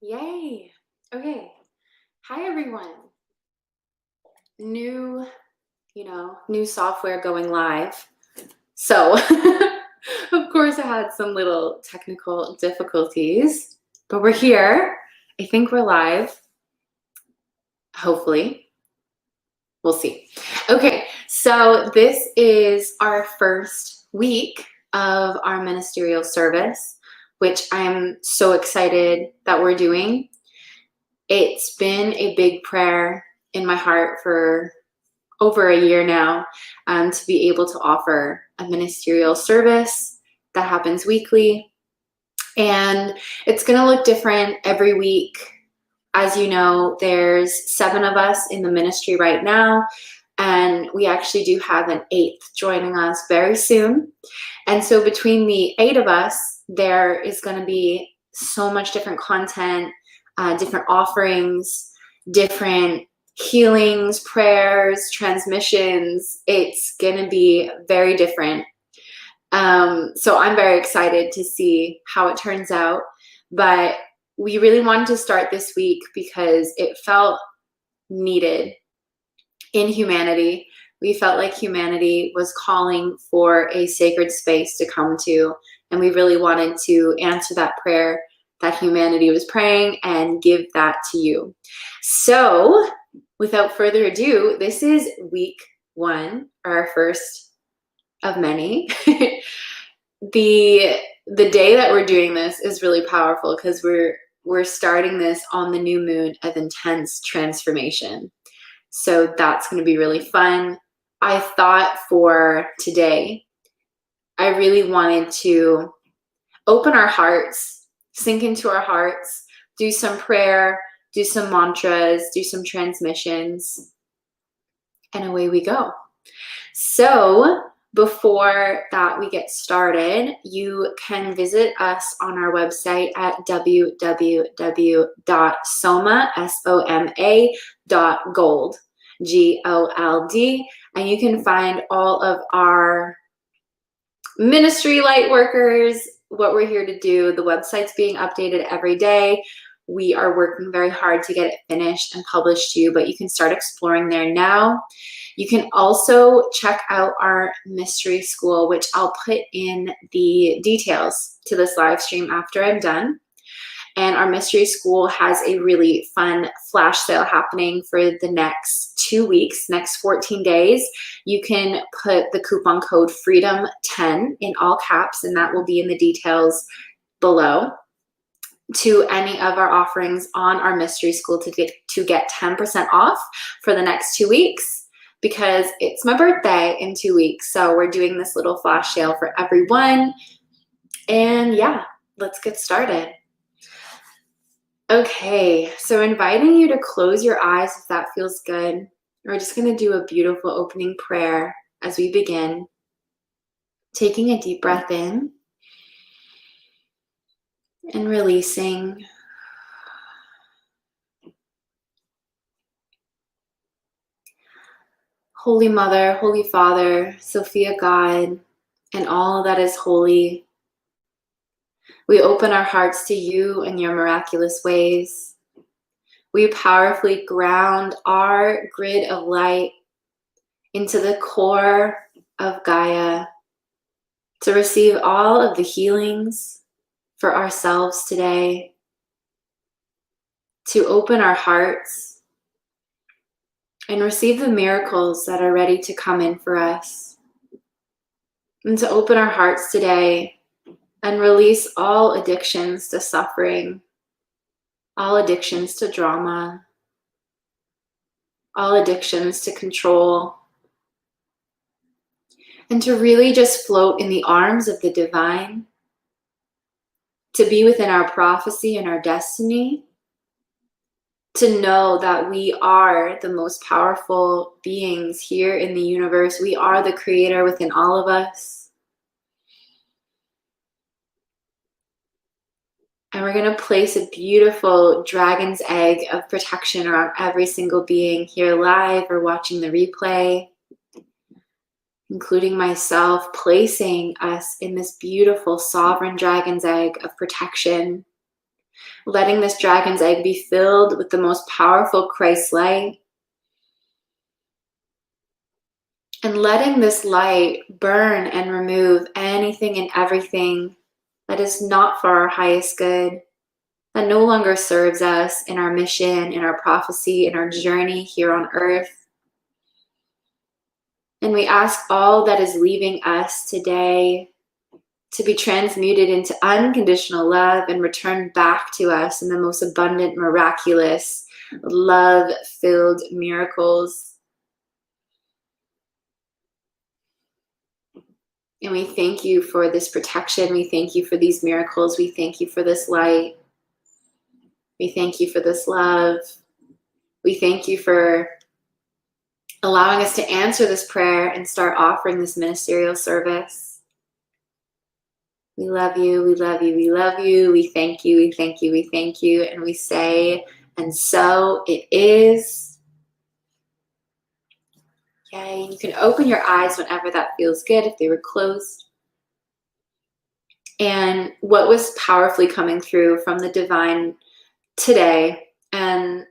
Yay. Okay. Hi, everyone. New, new software going live. So, of course, I had some little technical difficulties, but we're here. I think we're live. Hopefully. We'll see. Okay. So, this is our first week of our ministerial service, which I'm so excited that we're doing. It's been a big prayer in my heart for over a year now, to be able to offer a ministerial service that happens weekly. And it's going to look different every week. As you know, there's 7 of us in the ministry right now, and we actually do have an 8th joining us very soon. And so between the 8 of us, there is going to be so much different content, different offerings, different healings, prayers, transmissions. It's going to be very different. So I'm very excited to see how it turns out. But we really wanted to start this week because it felt needed in humanity. We felt like humanity was calling for a sacred space to come to, and we really wanted to answer that prayer that humanity was praying and give that to you. So, without further ado, this is week 1, our first of many. The day that we're doing this is really powerful because we're starting this on the new moon of intense transformation. So that's going to be really fun. I thought for today, I really wanted to open our hearts, sink into our hearts, do some prayer, do some mantras, do some transmissions, and away we go. So before that we get started, you can visit us on our website at www.soma.gold, G-O-L-D, and you can find all of our ministry light workers, what we're here to do. The website's being updated every day. We are working very hard to get it finished and published to you, but you can start exploring there now. You can also check out our mystery school, which I'll put in the details to this live stream after I'm done. And our mystery school has a really fun flash sale happening for the next 2 weeks, next 14 days. You can put the coupon code FREEDOM10 in all caps, and that will be in the details below, to any of our offerings on our mystery school to get 10% off for the next 2 weeks, because it's my birthday in 2 weeks. So we're doing this little flash sale for everyone. And yeah, let's get started. Okay, so inviting you to close your eyes if that feels good. We're just going to do a beautiful opening prayer as we begin. Taking a deep breath in and releasing. Holy Mother, Holy Father, Sophia God, and all that is holy, we open our hearts to you and your miraculous ways. We powerfully ground our grid of light into the core of Gaia to receive all of the healings for ourselves today, to open our hearts and receive the miracles that are ready to come in for us, and to open our hearts today and release all addictions to suffering, all addictions to drama, all addictions to control, and to really just float in the arms of the divine, to be within our prophecy and our destiny, to know that we are the most powerful beings here in the universe. We are the creator within all of us. And we're going to place a beautiful dragon's egg of protection around every single being here live or watching the replay, including myself, placing us in this beautiful sovereign dragon's egg of protection, letting this dragon's egg be filled with the most powerful Christ light, and letting this light burn and remove anything and everything that is not for our highest good, that no longer serves us in our mission, in our prophecy, in our journey here on earth. And we ask all that is leaving us today to be transmuted into unconditional love and returned back to us in the most abundant, miraculous, love-filled miracles. And we thank you for this protection. We thank you for these miracles. We thank you for this light. We thank you for this love. We thank you for allowing us to answer this prayer and start offering this ministerial service. We love you, we love you, we love you. We thank you, we thank you, we thank you. And we say, and so it is. Yay. You can open your eyes whenever that feels good, if they were closed. And what was powerfully coming through from the divine today, and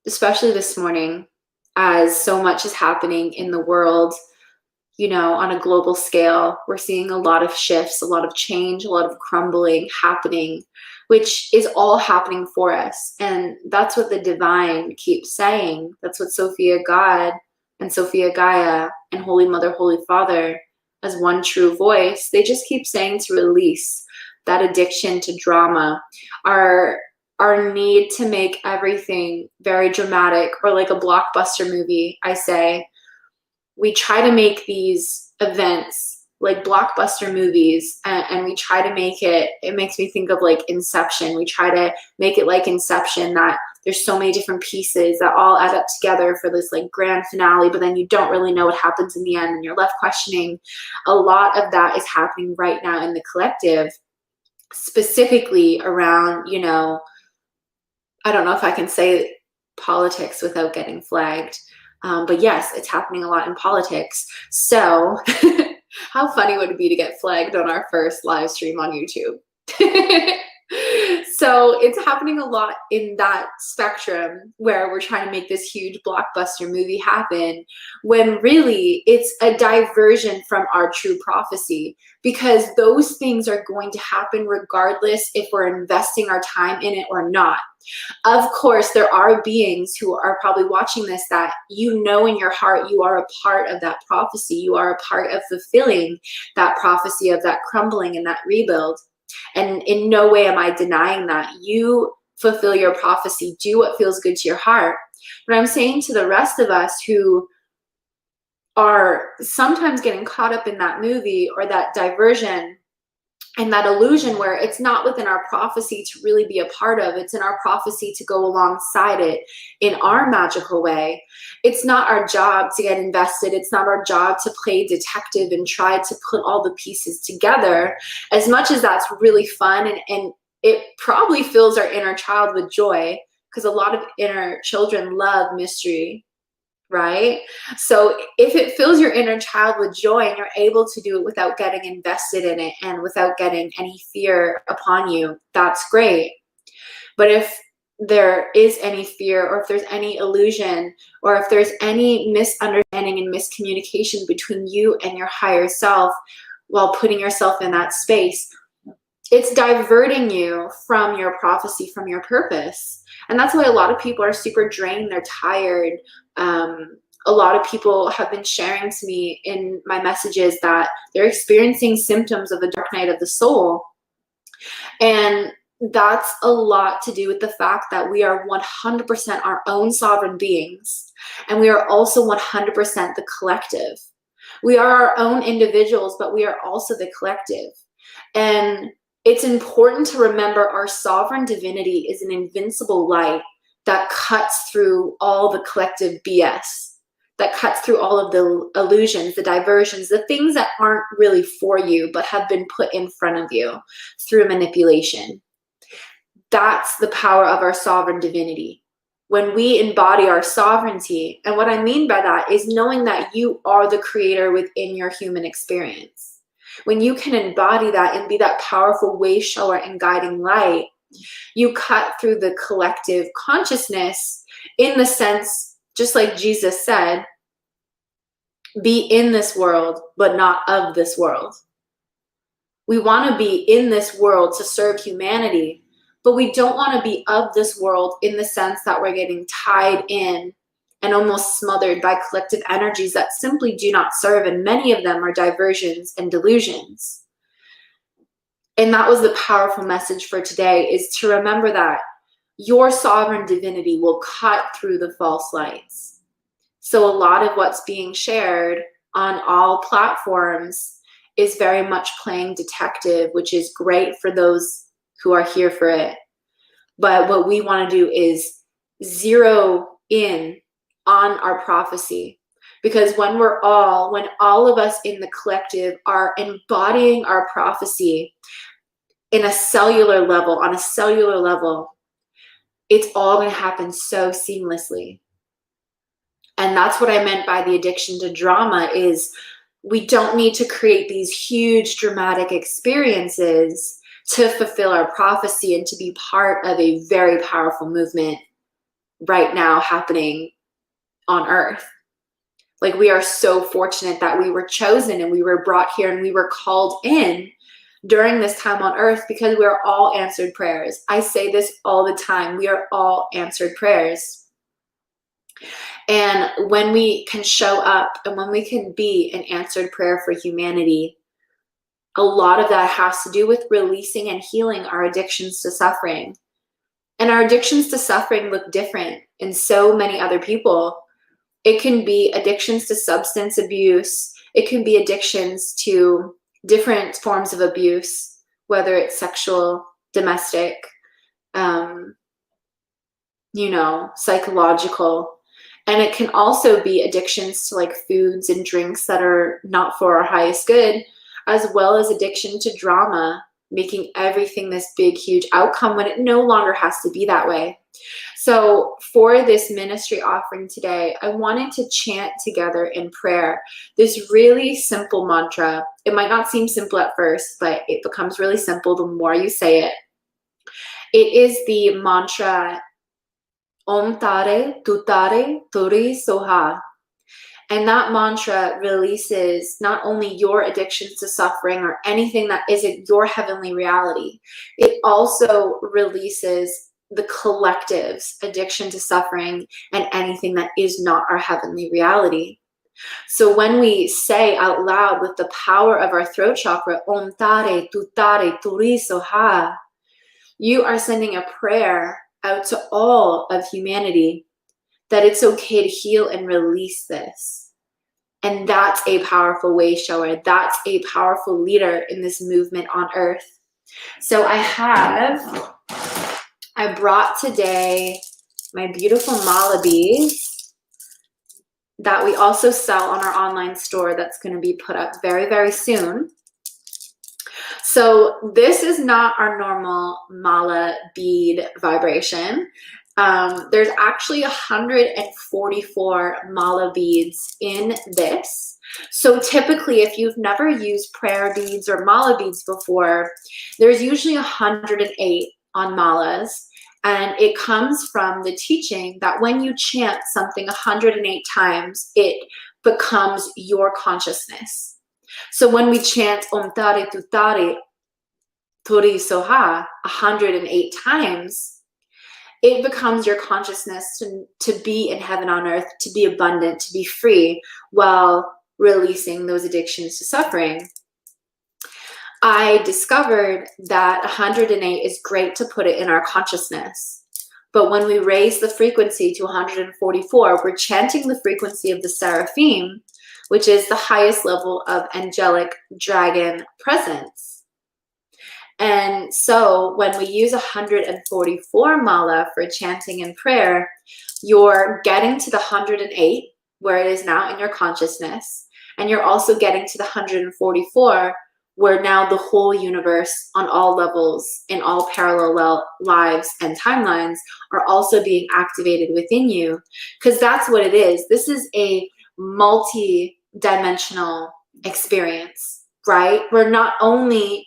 especially this morning, as so much is happening in the world, you know, on a global scale, we're seeing a lot of shifts, a lot of change, a lot of crumbling happening, which is all happening for us. And that's what the divine keeps saying. That's what Sophia God and Sophia Gaia and Holy Mother, Holy Father, as one true voice, they just keep saying to release that addiction to drama, our need to make everything very dramatic, or like a blockbuster movie. I say, we try to make these events like blockbuster movies, and we try to make it makes me think of like Inception. We try to make it like Inception, that there's so many different pieces that all add up together for this like grand finale, but then you don't really know what happens in the end and you're left questioning. A lot of that is happening right now in the collective, specifically around, you know, I don't know if I can say politics without getting flagged. But yes, it's happening a lot in politics. So how funny would it be to get flagged on our first live stream on YouTube? So it's happening a lot in that spectrum, where we're trying to make this huge blockbuster movie happen, when really it's a diversion from our true prophecy, because those things are going to happen regardless if we're investing our time in it or not. Of course, there are beings who are probably watching this that, you know, in your heart, you are a part of that prophecy. You are a part of fulfilling that prophecy of that crumbling and that rebuild. And in no way am I denying that. You fulfill your prophecy, do what feels good to your heart. But I'm saying to the rest of us who are sometimes getting caught up in that movie or that diversion and that illusion, where it's not within our prophecy to really be a part of, it's in our prophecy to go alongside it in our magical way. It's not our job to get invested. It's not our job to play detective and try to put all the pieces together, as much as that's really fun. And it probably fills our inner child with joy, because a lot of inner children love mystery, right? So if it fills your inner child with joy and you're able to do it without getting invested in it and without getting any fear upon you, that's great. But if there is any fear, or if there's any illusion, or if there's any misunderstanding and miscommunication between you and your higher self while putting yourself in that space, it's diverting you from your prophecy, from your purpose. And that's why a lot of people are super drained, they're tired. A lot of people have been sharing to me in my messages that they're experiencing symptoms of a dark night of the soul. And that's a lot to do with the fact that we are 100% our own sovereign beings. And we are also 100% the collective. We are our own individuals, but we are also the collective. And it's important to remember our sovereign divinity is an invincible light that cuts through all the collective BS, that cuts through all of the illusions, the diversions, the things that aren't really for you, but have been put in front of you through manipulation. That's the power of our sovereign divinity. When we embody our sovereignty, and what I mean by that is knowing that you are the creator within your human experience. When you can embody that and be that powerful way shower and guiding light, You cut through the collective consciousness in the sense, just like Jesus said, be in this world, but not of this world. We want to be in this world to serve humanity, but we don't want to be of this world in the sense that we're getting tied in and almost smothered by collective energies that simply do not serve, and many of them are diversions and delusions. And that was the powerful message for today, is to remember that your sovereign divinity will cut through the false lights. So a lot of what's being shared on all platforms is very much playing detective, which is great for those who are here for it. But what we want to do is zero in on our prophecy. Because when all of us in the collective are embodying our prophecy in a cellular level, on a cellular level, it's all going to happen so seamlessly. And that's what I meant by the addiction to drama, is we don't need to create these huge dramatic experiences to fulfill our prophecy and to be part of a very powerful movement right now happening on earth. Like, we are so fortunate that we were chosen and we were brought here and we were called in during this time on earth, because we are all answered prayers. I say this all the time. We are all answered prayers. And when we can show up and when we can be an answered prayer for humanity, a lot of that has to do with releasing and healing our addictions to suffering. And our addictions to suffering look different in so many other people. It can be addictions to substance abuse. It can be addictions to different forms of abuse, whether it's sexual, domestic, psychological. And it can also be addictions to like foods and drinks that are not for our highest good, as well as addiction to drama, making everything this big, huge outcome when it no longer has to be that way. So for this ministry offering today, I wanted to chant together in prayer this really simple mantra. It might not seem simple at first, but it becomes really simple the more you say it. It is the mantra TARE, TUTTARE, TURE Soha. And that mantra releases not only your addictions to suffering or anything that isn't your heavenly reality, it also releases the collective's addiction to suffering and anything that is not our heavenly reality. So when we say out loud with the power of our throat chakra, TARE, TUTTARE, TURE Soha, you are sending a prayer out to all of humanity that it's okay to heal and release this. And that's a powerful way shower. That's a powerful leader in this movement on earth. So I brought today my beautiful mala beads that we also sell on our online store that's going to be put up very, very soon. So this is not our normal mala bead vibration. There's actually 144 mala beads in this. So typically, if you've never used prayer beads or mala beads before, there's usually 108 on malas. And it comes from the teaching that when you chant something 108 times, it becomes your consciousness. So when we chant TARE, TUTTARE, TURE Soha 108 times, it becomes your consciousness to be in heaven on earth, to be abundant, to be free, while releasing those addictions to suffering. I discovered that 108 is great to put it in our consciousness. But when we raise the frequency to 144, we're chanting the frequency of the seraphim, which is the highest level of angelic dragon presence. And so when we use 144 mala for chanting and prayer, you're getting to the 108, where it is now in your consciousness. And you're also getting to the 144, where now the whole universe on all levels, in all parallel lives and timelines, are also being activated within you. Because that's what it is. This is a multi-dimensional experience, right? We're not only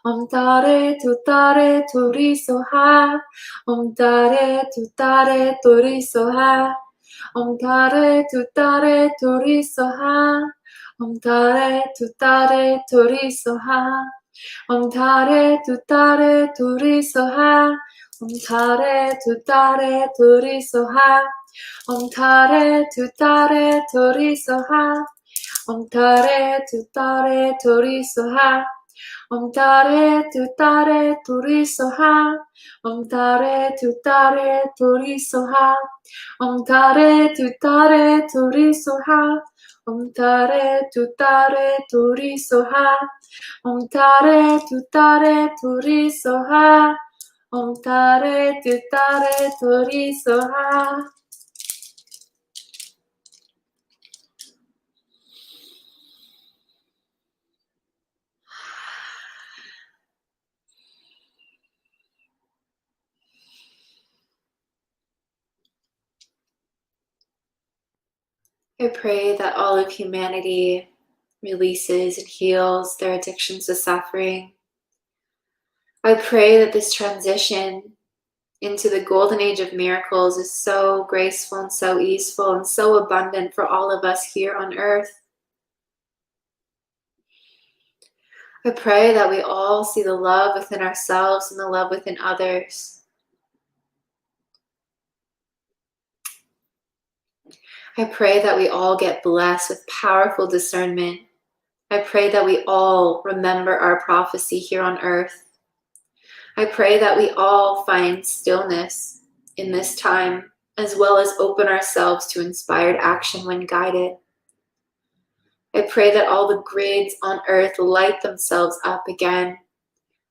Om TARE TUTTARE TURE SOHA. Om TARE TUTTARE TURE SOHA. Om TARE TUTTARE TURE SOHA. Om TARE TUTTARE TURE SOHA. Om TARE TUTTARE TURE SOHA. Om TARE TUTTARE TURE SOHA. Om TARE TUTTARE TURE SOHA. Om TARE TUTTARE TURE SOHA. Om TARE TUTTARE TURE SOHA. Om TARE TUTTARE TURE SOHA. Om TARE TUTTARE TURE SOHA. Om TARE TUTTARE TURE SOHA. Om TARE TUTTARE TURE SOHA. Om TARE TUTTARE TURE SOHA. I pray that all of humanity releases and heals their addictions to suffering. I pray that this transition into the golden age of miracles is so graceful and so easeful and so abundant for all of us here on earth. I pray that we all see the love within ourselves and the love within others. I pray that we all get blessed with powerful discernment. I pray that we all remember our prophecy here on earth. I pray that we all find stillness in this time, as well as open ourselves to inspired action when guided. I pray that all the grids on earth light themselves up again.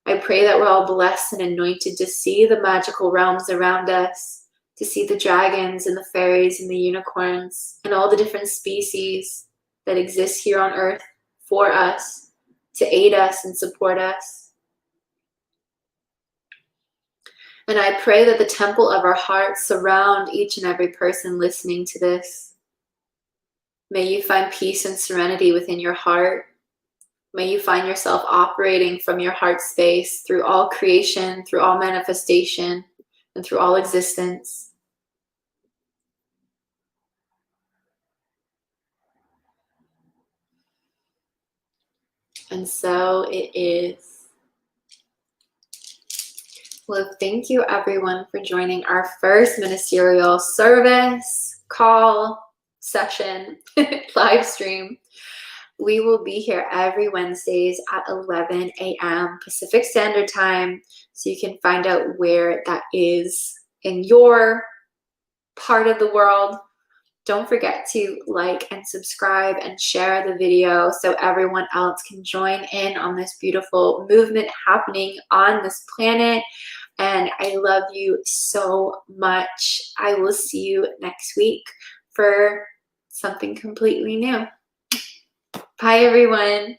I pray that we're all blessed and anointed to see the magical realms around us, to see the dragons and the fairies and the unicorns and all the different species that exist here on earth for us, to aid us and support us. And I pray that the temple of our hearts surround each and every person listening to this. May you find peace and serenity within your heart. May you find yourself operating from your heart space through all creation, through all manifestation, and through all existence. And so it is. Well, thank you everyone for joining our first ministerial service, call, session, live stream. We will be here every Wednesdays at 11 a.m. Pacific Standard Time, so you can find out where that is in your part of the world. Don't forget to like and subscribe and share the video so everyone else can join in on this beautiful movement happening on this planet. And I love you so much. I will see you next week for something completely new. Bye, everyone.